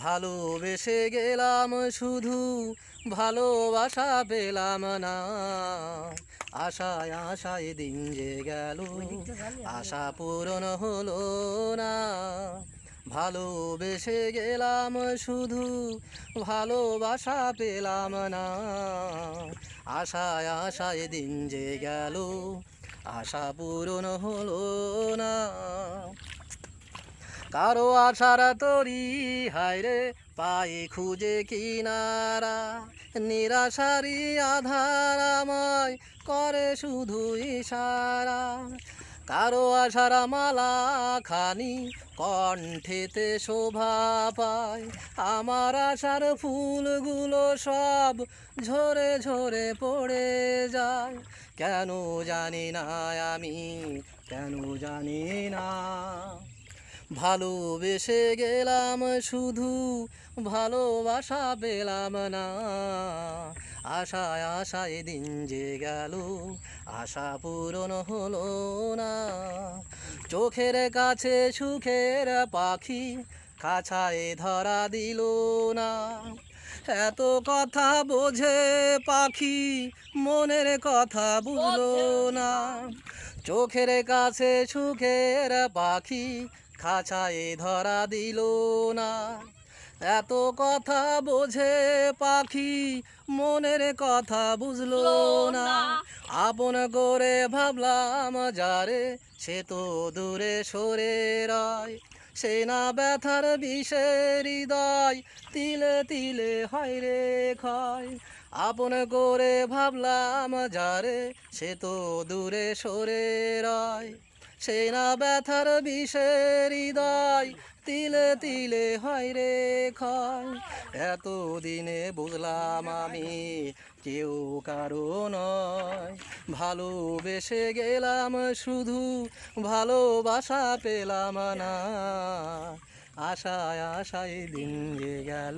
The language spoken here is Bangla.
ভালোবেসে গেলাম শুধু ভালোবাসা পেলাম না। আশায় আশায় দিন যে গেল আশা পূরণ হলো না। ভালোবেসে গেলাম শুধু ভালোবাসা পেলাম না। আশায় আশায় দিন যে গেল আশা পূরণ হলো না। কারো আশার তরি হায়রে পায়ে খুঁজে কিনারা, নিরাশারি আধার আমায় করে শুধু ইশারা। কারো আশার মালা খানি কণ্ঠেতে শোভা পায়, আমার আশার ফুলগুলো সব ঝরে ঝরে পড়ে যায়। কেন জানি না আমি, কেন জানি না। ভালোবেসে গেলাম শুধু ভালোবাসা পেলাম না। আশায় আশায় দিন যে গেল আশা পূরণ হলো না। চোখের কাছে সুখের পাখি খাঁচায় ধরা দিল না। এত কথা বোঝে পাখি মনের কথা বুঝলো না। চোখের কাছে সুখের পাখি খাঁচায় ধরা দিল না। এত কথা বোঝে পাখি মনের কথা বুঝলো না। আপন করে ভাবলাম যারে সে তো দূরে সরে রয়। সে না ব্যথার বিষের হৃদয় তিলে তিলে হয় রে ক্ষয়। আপন করে ভাবলাম যারে সে তো দূরে সরে রয়। সে না ব্যথার বিষের হৃদয় তিলে তিলে হয় রে ক্ষয়। এতদিনে বুঝলাম আমি কেউ কারো নয়। ভালোবেসে গেলাম শুধু ভালোবাসা পেলাম না। আশায় আশায় দিন যে গেল